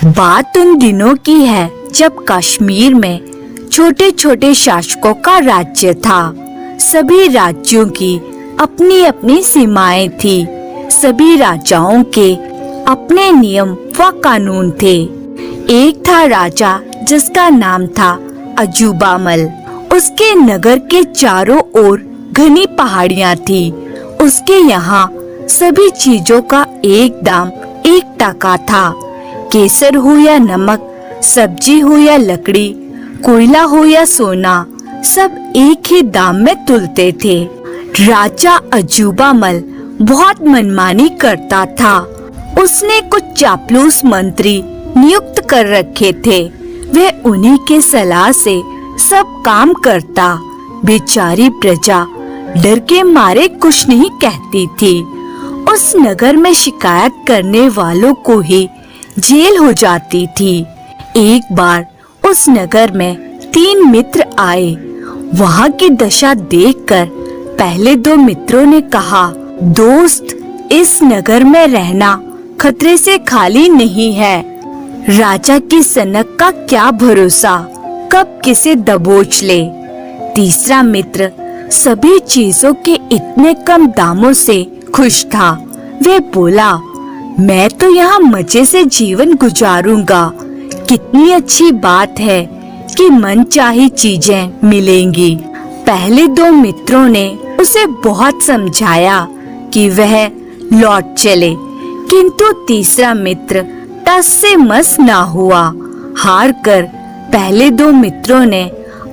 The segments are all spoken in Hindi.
बात उन दिनों की है जब कश्मीर में छोटे छोटे शासकों का राज्य था। सभी राज्यों की अपनी अपनी सीमाएं थी। सभी राजाओं के अपने नियम व कानून थे। एक था राजा जिसका नाम था अजूबामल। उसके नगर के चारों ओर घनी पहाड़ियां थी। उसके यहाँ सभी चीजों का एक दाम एक टका था। केसर हो या नमक, सब्जी हो या लकड़ी, कोयला हो या सोना, सब एक ही दाम में तुलते थे। राजा अजूबामल बहुत मनमानी करता था। उसने कुछ चापलूस मंत्री नियुक्त कर रखे थे। वे उन्हीं के सलाह से सब काम करता। बेचारी प्रजा डर के मारे कुछ नहीं कहती थी। उस नगर में शिकायत करने वालों को ही जेल हो जाती थी। एक बार उस नगर में 3 मित्र आए। वहाँ की दशा देखकर पहले 2 मित्रों ने कहा, दोस्त, इस नगर में रहना खतरे से खाली नहीं है। राजा की सनक का क्या भरोसा, कब किसे दबोच ले। तीसरा मित्र सभी चीजों के इतने कम दामों से खुश था। वे बोला, मैं तो यहाँ मजे से जीवन गुजारूंगा। कितनी अच्छी बात है कि मनचाही चीजें मिलेंगी। पहले 2 मित्रों ने उसे बहुत समझाया कि वह लौट चले, किंतु तीसरा मित्र टस से मस ना हुआ। हार कर पहले 2 मित्रों ने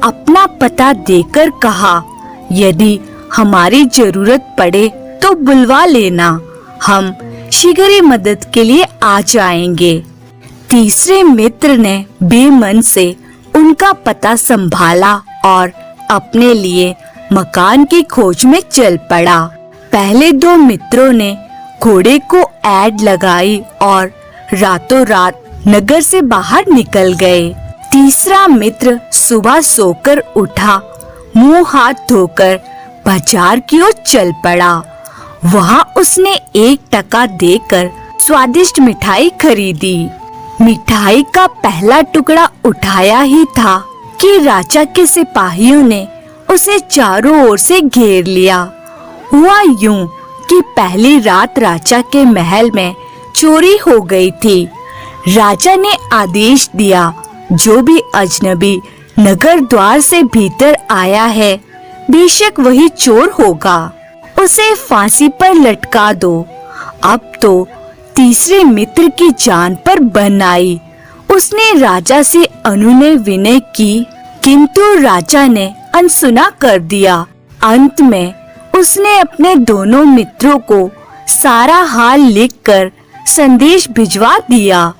अपना पता देकर कहा, यदि हमारी जरूरत पड़े तो बुलवा लेना, हम शीघ्र ही मदद के लिए आ जाएंगे। तीसरे मित्र ने बेमन से उनका पता संभाला और अपने लिए मकान की खोज में चल पड़ा। पहले 2 मित्रों ने घोड़े को ऐड लगाई और रातों रात नगर से बाहर निकल गए। तीसरा मित्र सुबह सोकर उठा, मुंह हाथ धोकर बाजार की ओर चल पड़ा। वहाँ उसने 1 टका देकर स्वादिष्ट मिठाई खरीदी। मिठाई का पहला टुकड़ा उठाया ही था कि राजा के सिपाहियों ने उसे चारों ओर से घेर लिया। हुआ यूं कि पहली रात राजा के महल में चोरी हो गई थी। राजा ने आदेश दिया, जो भी अजनबी नगर द्वार से भीतर आया है, बेशक वही चोर होगा, उसे फांसी पर लटका दो। अब तो तीसरे मित्र की जान पर बन आई। उसने राजा से अनुनय विनय की, किंतु राजा ने अनसुना कर दिया। अंत में उसने अपने दोनों मित्रों को सारा हाल लिखकर संदेश भिजवा दिया।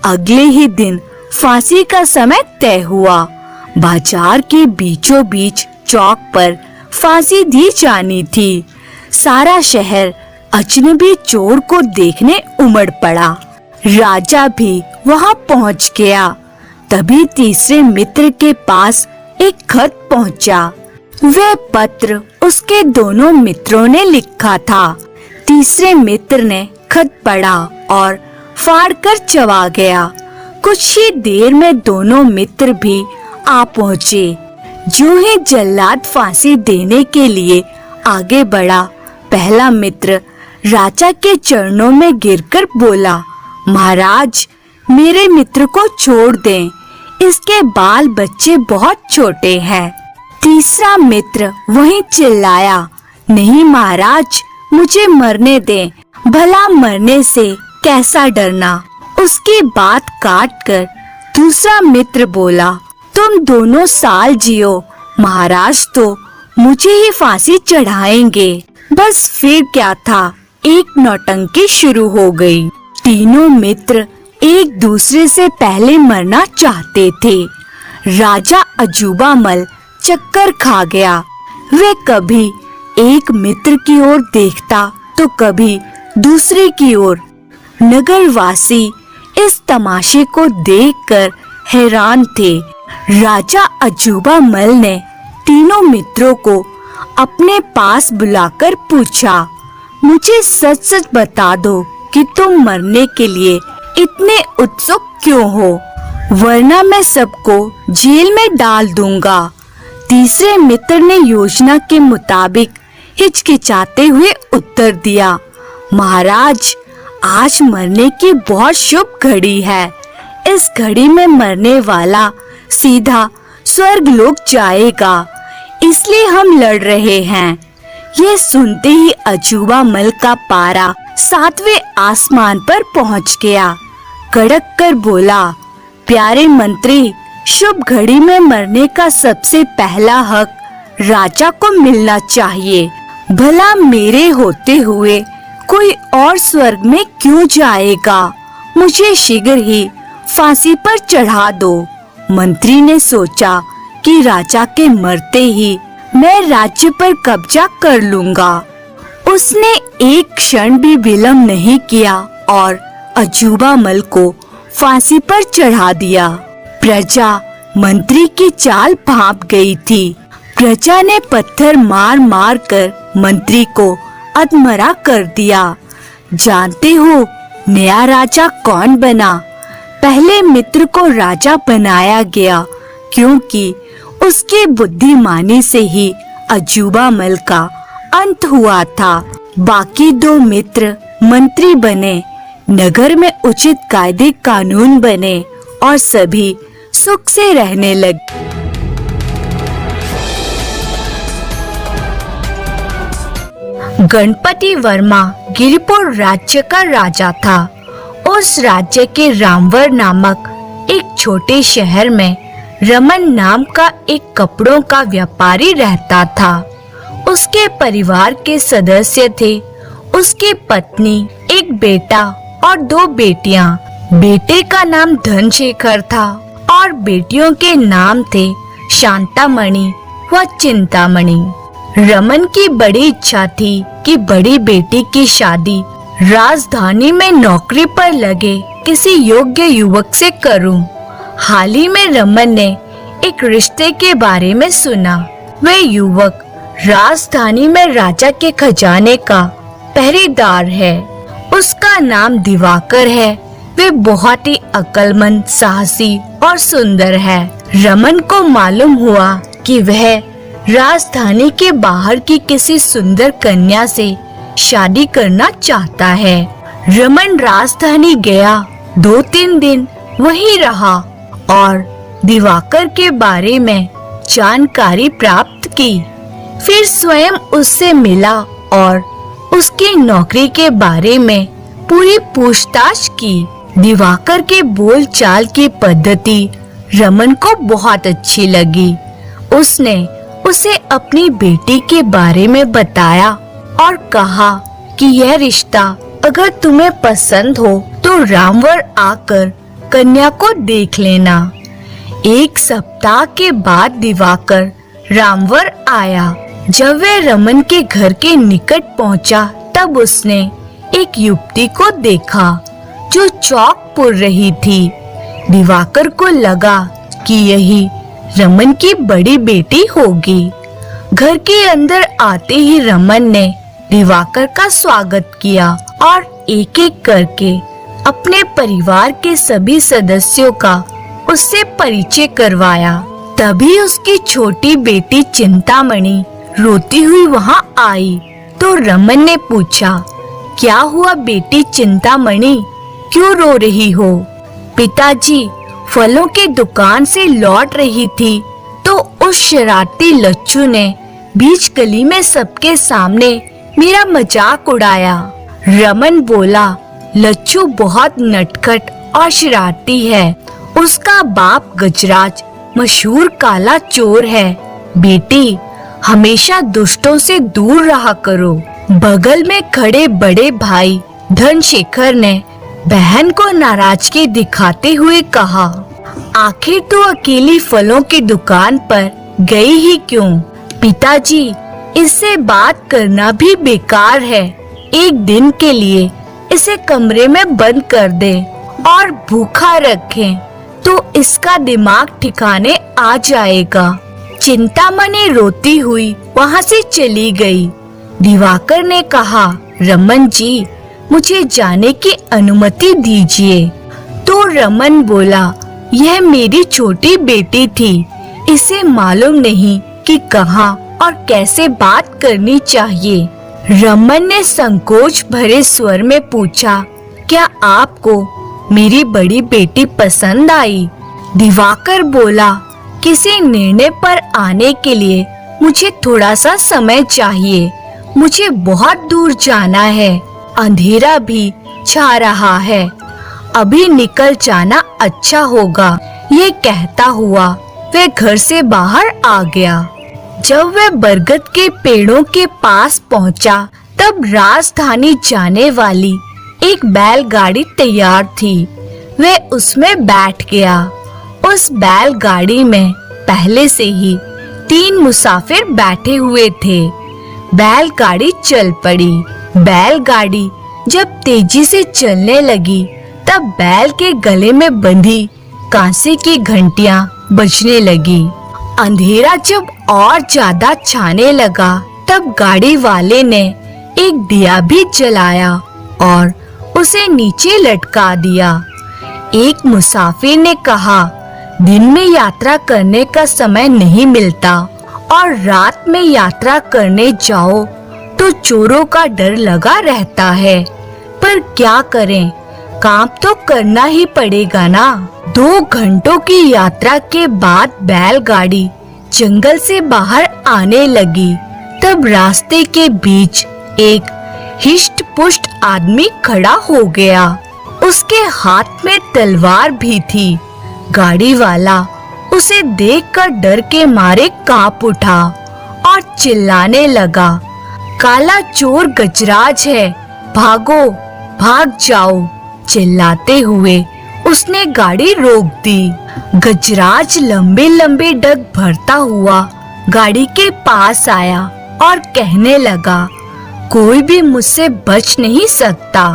अगले ही दिन फांसी का समय तय हुआ। बाजार के बीचों बीच चौक पर फांसी दी जानी थी। सारा शहर अजनबी चोर को देखने उमड़ पड़ा। राजा भी वहां पहुंच गया। तभी तीसरे मित्र के पास एक खत पहुंचा। वह पत्र उसके दोनों मित्रों ने लिखा था। तीसरे मित्र ने खत पढ़ा और फाड़कर चबा गया। कुछ ही देर में दोनों मित्र भी आ पहुंचे। जो ही जल्लाद फांसी देने के लिए आगे बढ़ा, पहला मित्र राजा के चरणों में गिरकर बोला, महाराज, मेरे मित्र को छोड़ दें, इसके बाल बच्चे बहुत छोटे हैं। तीसरा मित्र वहीं चिल्लाया, नहीं महाराज, मुझे मरने दें, भला मरने से कैसा डरना। उसकी बात काटकर दूसरा मित्र बोला, तुम दोनों साल जियो, महाराज तो मुझे ही फांसी चढ़ाएंगे। बस फिर क्या था, एक नौटंकी शुरू हो गई। तीनों मित्र एक दूसरे से पहले मरना चाहते थे। राजा अजूबामल चक्कर खा गया। वह कभी एक मित्र की ओर देखता तो कभी दूसरे की ओर। नगरवासी इस तमाशे को देखकर हैरान थे। राजा अजूबामल ने तीनों मित्रों को अपने पास बुलाकर पूछा, मुझे सच सच बता दो कि तुम मरने के लिए इतने उत्सुक क्यों हो, वरना मैं सबको जेल में डाल दूंगा। तीसरे मित्र ने योजना के मुताबिक हिचकिचाते हुए उत्तर दिया, महाराज, आज मरने की बहुत शुभ घड़ी है। इस घड़ी में मरने वाला सीधा स्वर्ग लोक जाएगा, इसलिए हम लड़ रहे हैं। ये सुनते ही अजूबा मल का पारा 7वें आसमान पर पहुंच गया। कड़क कर बोला, प्यारे मंत्री, शुभ घड़ी में मरने का सबसे पहला हक राजा को मिलना चाहिए। भला मेरे होते हुए कोई और स्वर्ग में क्यों जाएगा? मुझे शीघ्र ही फांसी पर चढ़ा दो। मंत्री ने सोचा कि राजा के मरते ही मैं राज्य पर कब्जा कर लूंगा। उसने एक क्षण भी विलंब नहीं किया और अजूबा मल को फांसी पर चढ़ा दिया। प्रजा मंत्री की चाल भांप गई थी। प्रजा ने पत्थर मार मार कर मंत्री को अधमरा कर दिया। जानते हो नया राजा कौन बना? पहले मित्र को राजा बनाया गया, क्योंकि उसकी बुद्धिमानी से ही अजूबा मल का अंत हुआ था। बाकी 2 मित्र मंत्री बने, नगर में उचित कायदे कानून बने और सभी सुख से रहने लगे। गणपति वर्मा गिरिपुर राज्य का राजा था। उस राज्य के रामवर नामक एक छोटे शहर में रमन नाम का एक कपड़ों का व्यापारी रहता था। उसके परिवार के सदस्य थे उसकी पत्नी, एक बेटा और 2 बेटियां। बेटे का नाम धनशेखर था और बेटियों के नाम थे शांतामणि व चिंतामणि। रमन की बड़ी इच्छा थी कि बड़ी बेटी की शादी राजधानी में नौकरी पर लगे किसी योग्य युवक से करूं। हाल ही में रमन ने एक रिश्ते के बारे में सुना। वह युवक राजधानी में राजा के खजाने का पहरेदार है। उसका नाम दिवाकर है। वे बहुत ही अक्लमंद, साहसी और सुंदर है। रमन को मालूम हुआ कि वह राजधानी के बाहर की किसी सुंदर कन्या से शादी करना चाहता है। रमन राजधानी गया, 2-3 दिन वहीं रहा और दिवाकर के बारे में जानकारी प्राप्त की। फिर स्वयं उससे मिला और उसकी नौकरी के बारे में पूरी पूछताछ की। दिवाकर के बोलचाल की पद्धति रमन को बहुत अच्छी लगी। उसने उसे अपनी बेटी के बारे में बताया और कहा कि यह रिश्ता अगर तुम्हें पसंद हो तो रामवर आकर कन्या को देख लेना। 1 सप्ताह के बाद दिवाकर रामवर आया। जब वह रमन के घर के निकट पहुंचा, तब उसने एक युवती को देखा जो चौक पुर रही थी। दिवाकर को लगा कि यही रमन की बड़ी बेटी होगी। घर के अंदर आते ही रमन ने दिवाकर का स्वागत किया और एक-एक करके अपने परिवार के सभी सदस्यों का उससे परिचय करवाया। तभी उसकी छोटी बेटी चिंतामणि रोती हुई वहां आई तो रमन ने पूछा, क्या हुआ बेटी चिंतामणि, क्यों रो रही हो? पिताजी, फलों की दुकान से लौट रही थी तो उस शरारती लच्छू ने बीच गली में सबके सामने मेरा मजाक उड़ाया। रमन बोला, लच्छू बहुत नटखट और शरारती है। उसका बाप गजराज मशहूर काला चोर है। बेटी, हमेशा दुष्टों से दूर रहा करो। बगल में खड़े बड़े भाई धनशेखर ने बहन को नाराजगी दिखाते हुए कहा, आखिर तू अकेली फलों की दुकान पर गई ही क्यों? पिताजी, इससे बात करना भी बेकार है। एक दिन के लिए इसे कमरे में बंद कर दे और भूखा रखें तो इसका दिमाग ठिकाने आ जाएगा। चिंतामणि रोती हुई वहां से चली गई। दिवाकर ने कहा, रमन जी, मुझे जाने की अनुमति दीजिए। तो रमन बोला, यह मेरी छोटी बेटी थी, इसे मालूम नहीं कि कहाँ और कैसे बात करनी चाहिए। रमन ने संकोच भरे स्वर में पूछा, क्या आपको मेरी बड़ी बेटी पसंद आई? दिवाकर बोला, किसी निर्णय पर आने के लिए मुझे थोड़ा सा समय चाहिए। मुझे बहुत दूर जाना है, अंधेरा भी छा रहा है, अभी निकल जाना अच्छा होगा। ये कहता हुआ वह घर से बाहर आ गया। जब वह बरगद के पेड़ों के पास पहुंचा, तब राजधानी जाने वाली एक बैलगाड़ी तैयार थी। वह उसमें बैठ गया। उस बैलगाड़ी में पहले से ही 3 मुसाफिर बैठे हुए थे। बैलगाड़ी चल पड़ी। बैलगाड़ी जब तेजी से चलने लगी, तब बैल के गले में बंधी कांसे की घंटियां बजने लगी। अंधेरा जब और ज्यादा छाने लगा, तब गाड़ी वाले ने एक दिया भी जलाया और उसे नीचे लटका दिया। एक मुसाफिर ने कहा, दिन में यात्रा करने का समय नहीं मिलता और रात में यात्रा करने जाओ तो चोरों का डर लगा रहता है, पर क्या करें, काम तो करना ही पड़ेगा ना। 2 घंटों की यात्रा के बाद बैलगाड़ी जंगल से बाहर आने लगी। तब रास्ते के बीच एक हिष्ट पुष्ट आदमी खड़ा हो गया। उसके हाथ में तलवार भी थी। गाड़ी वाला उसे देखकर डर के मारे कांप उठा और चिल्लाने लगा, काला चोर गजराज है, भागो, भाग जाओ। चिल्लाते हुए उसने गाड़ी रोक दी। गजराज लंबे लंबे डग भरता हुआ गाड़ी के पास आया और कहने लगा, कोई भी मुझसे बच नहीं सकता।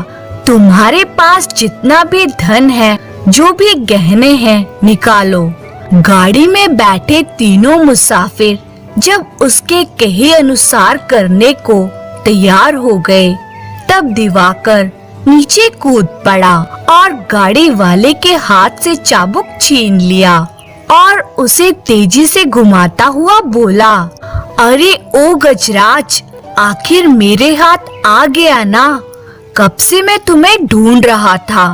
तुम्हारे पास जितना भी धन है, जो भी गहने हैं, निकालो। गाड़ी में बैठे तीनों मुसाफिर जब उसके कहे अनुसार करने को तैयार हो गए, तब दिवाकर नीचे कूद पड़ा और गाड़ी वाले के हाथ से चाबुक छीन लिया और उसे तेजी से घुमाता हुआ बोला, अरे ओ गजराज, आखिर मेरे हाथ आ गया ना। कब से मैं तुम्हें ढूंढ रहा था।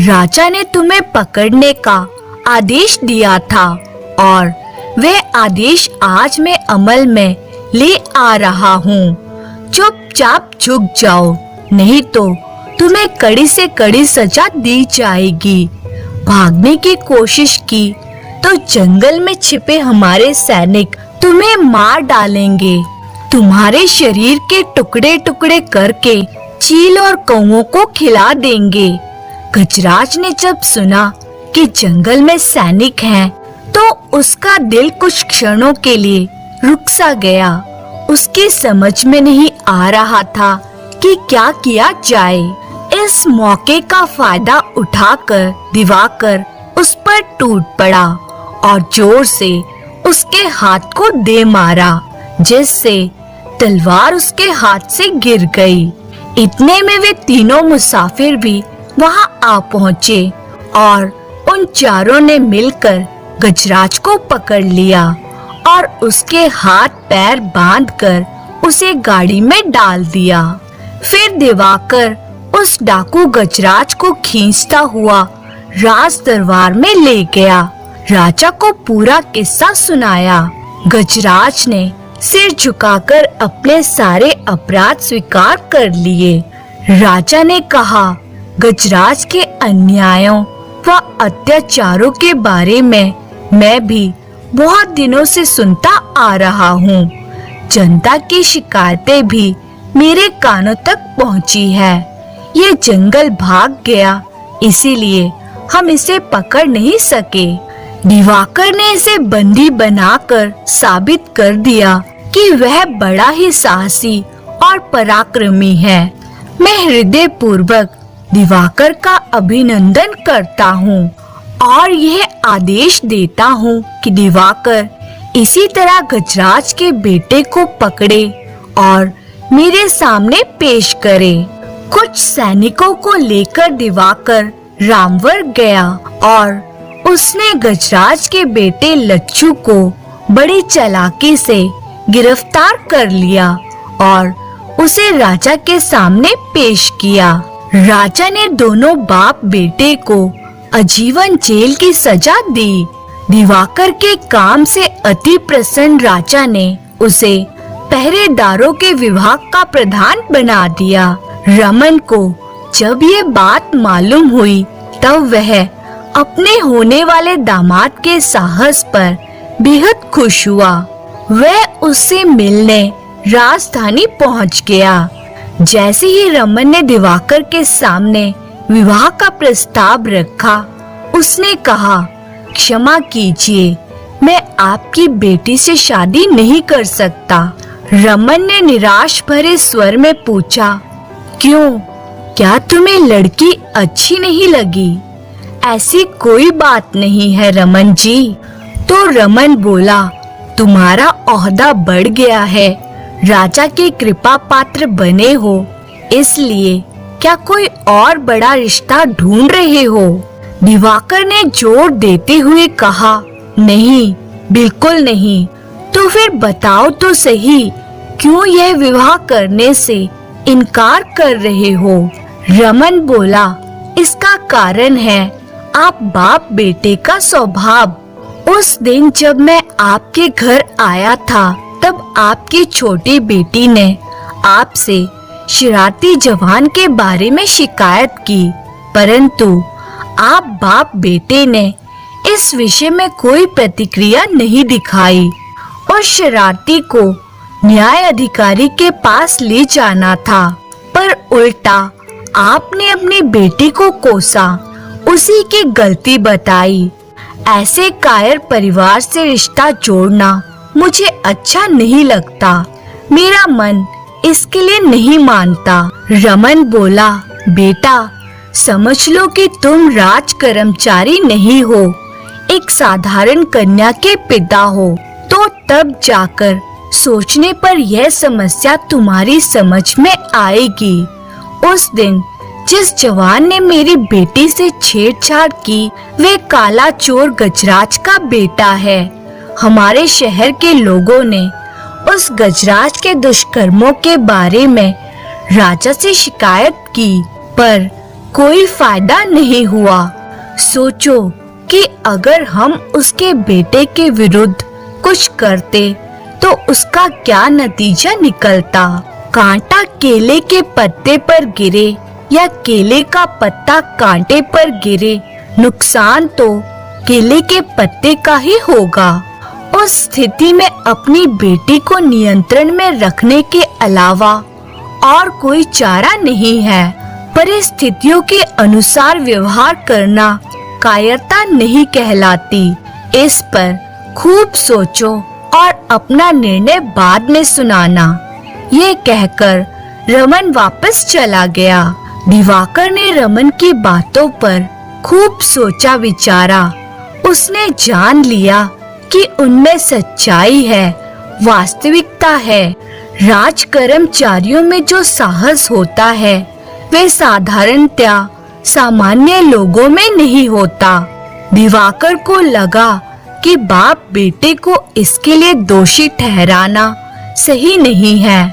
राजा ने तुम्हें पकड़ने का आदेश दिया था और वह आदेश आज मैं अमल में ले आ रहा हूँ। चुपचाप झुक जाओ, नहीं तो तुम्हें कड़ी से कड़ी सजा दी जाएगी। भागने की कोशिश की तो जंगल में छिपे हमारे सैनिक तुम्हें मार डालेंगे। तुम्हारे शरीर के टुकड़े टुकड़े करके चील और कौओं को खिला देंगे। गजराज ने जब सुना कि जंगल में सैनिक हैं, तो उसका दिल कुछ क्षणों के लिए रुक सा गया। उसकी समझ में नहीं आ रहा था कि क्या किया जाए। इस मौके का फायदा उठाकर दिवाकर उस पर टूट पड़ा और जोर से उसके हाथ को दे मारा, जिससे तलवार उसके हाथ से गिर गई। इतने में वे तीनों मुसाफिर भी वहां आ पहुँचे और उन चारों ने मिलकर गजराज को पकड़ लिया और उसके हाथ पैर बांधकर उसे गाड़ी में डाल दिया। फिर दिवाकर उस डाकू गजराज को खींचता हुआ राज दरबार में ले गया। राजा को पूरा किस्सा सुनाया। गजराज ने सिर झुकाकर अपने सारे अपराध स्वीकार कर लिए। राजा ने कहा, गजराज के अन्यायों व अत्याचारों के बारे में मैं भी बहुत दिनों से सुनता आ रहा हूँ। जनता की शिकायतें भी मेरे कानों तक पहुँची है। ये जंगल भाग गया, इसीलिए हम इसे पकड़ नहीं सके। दिवाकर ने इसे बंदी बनाकर साबित कर दिया कि वह बड़ा ही साहसी और पराक्रमी है। मैं हृदय पूर्वक दिवाकर का अभिनंदन करता हूँ और यह आदेश देता हूँ कि दिवाकर इसी तरह गजराज के बेटे को पकड़े और मेरे सामने पेश करे। कुछ सैनिकों को लेकर दिवाकर रामवर गया और उसने गजराज के बेटे लच्छू को बड़ी चालाकी से गिरफ्तार कर लिया और उसे राजा के सामने पेश किया। राजा ने दोनों बाप बेटे को आजीवन जेल की सजा दी। दिवाकर के काम से अति प्रसन्न राजा ने उसे पहरेदारों के विभाग का प्रधान बना दिया। रमन को जब ये बात मालूम हुई तब वह अपने होने वाले दामाद के साहस पर बेहद खुश हुआ। वह उससे मिलने राजधानी पहुंच गया। जैसे ही रमन ने दिवाकर के सामने विवाह का प्रस्ताव रखा, उसने कहा, क्षमा कीजिए, मैं आपकी बेटी से शादी नहीं कर सकता। रमन ने निराश भरे स्वर में पूछा, क्यों? क्या तुम्हें लड़की अच्छी नहीं लगी? ऐसी कोई बात नहीं है रमन जी। तो रमन बोला, तुम्हारा ओहदा बढ़ गया है, राजा के कृपा पात्र बने हो, इसलिए क्या कोई और बड़ा रिश्ता ढूंढ रहे हो? दिवाकर ने जोर देते हुए कहा, नहीं, बिल्कुल नहीं। तो फिर बताओ तो सही, क्यों यह विवाह करने से इनकार कर रहे हो? रमन बोला, इसका कारण है आप बाप बेटे का स्वभाव। उस दिन जब मैं आपके घर आया था तब आपकी छोटी बेटी ने आपसे शरारती जवान के बारे में शिकायत की, परंतु आप बाप बेटे ने इस विषय में कोई प्रतिक्रिया नहीं दिखाई और शरारती को न्याय अधिकारी के पास ले जाना था, पर उल्टा आपने अपनी बेटी को कोसा, उसी की गलती बताई। ऐसे कायर परिवार से रिश्ता जोड़ना मुझे अच्छा नहीं लगता। मेरा मन इसके लिए नहीं मानता। रमन बोला, बेटा, समझ लो कि तुम राज कर्मचारी नहीं हो, एक साधारण कन्या के पिता हो, तो तब जाकर सोचने पर यह समस्या तुम्हारी समझ में आएगी। उस दिन जिस जवान ने मेरी बेटी से छेड़छाड़ की, वे काला चोर गजराज का बेटा है। हमारे शहर के लोगों ने उस गजराज के दुष्कर्मों के बारे में राजा से शिकायत की, पर कोई फायदा नहीं हुआ। सोचो कि अगर हम उसके बेटे के विरुद्ध कुछ करते तो उसका क्या नतीजा निकलता। कांटा केले के पत्ते पर गिरे या केले का पत्ता कांटे पर गिरे, नुकसान तो केले के पत्ते का ही होगा। उस स्थिति में अपनी बेटी को नियंत्रण में रखने के अलावा और कोई चारा नहीं है। परिस्थितियों के अनुसार व्यवहार करना कायरता नहीं कहलाती। इस पर खूब सोचो और अपना निर्णय बाद में सुनाना। ये कहकर रमन वापस चला गया। दिवाकर ने रमन की बातों पर खूब सोचा विचारा। उसने जान लिया कि उनमें सच्चाई है, वास्तविकता है। राज कर्मचारियों में जो साहस होता है वे साधारणतया सामान्य लोगों में नहीं होता। दिवाकर को लगा कि बाप बेटे को इसके लिए दोषी ठहराना सही नहीं है।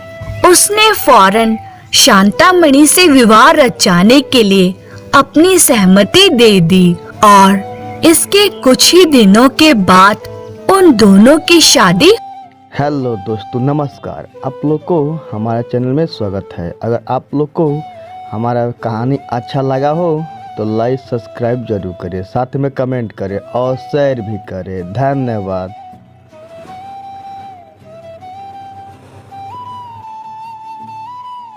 उसने फौरन शांतामणि से विवाह रचाने के लिए अपनी सहमति दे दी और इसके कुछ ही दिनों के बाद उन दोनों की शादी। हेलो दोस्तों, नमस्कार। आप लोग को हमारे चैनल में स्वागत है। अगर आप लोग को हमारा कहानी अच्छा लगा हो तो लाइक सब्सक्राइब जरूर करें, साथ में कमेंट करें और शेयर भी करें। धन्यवाद।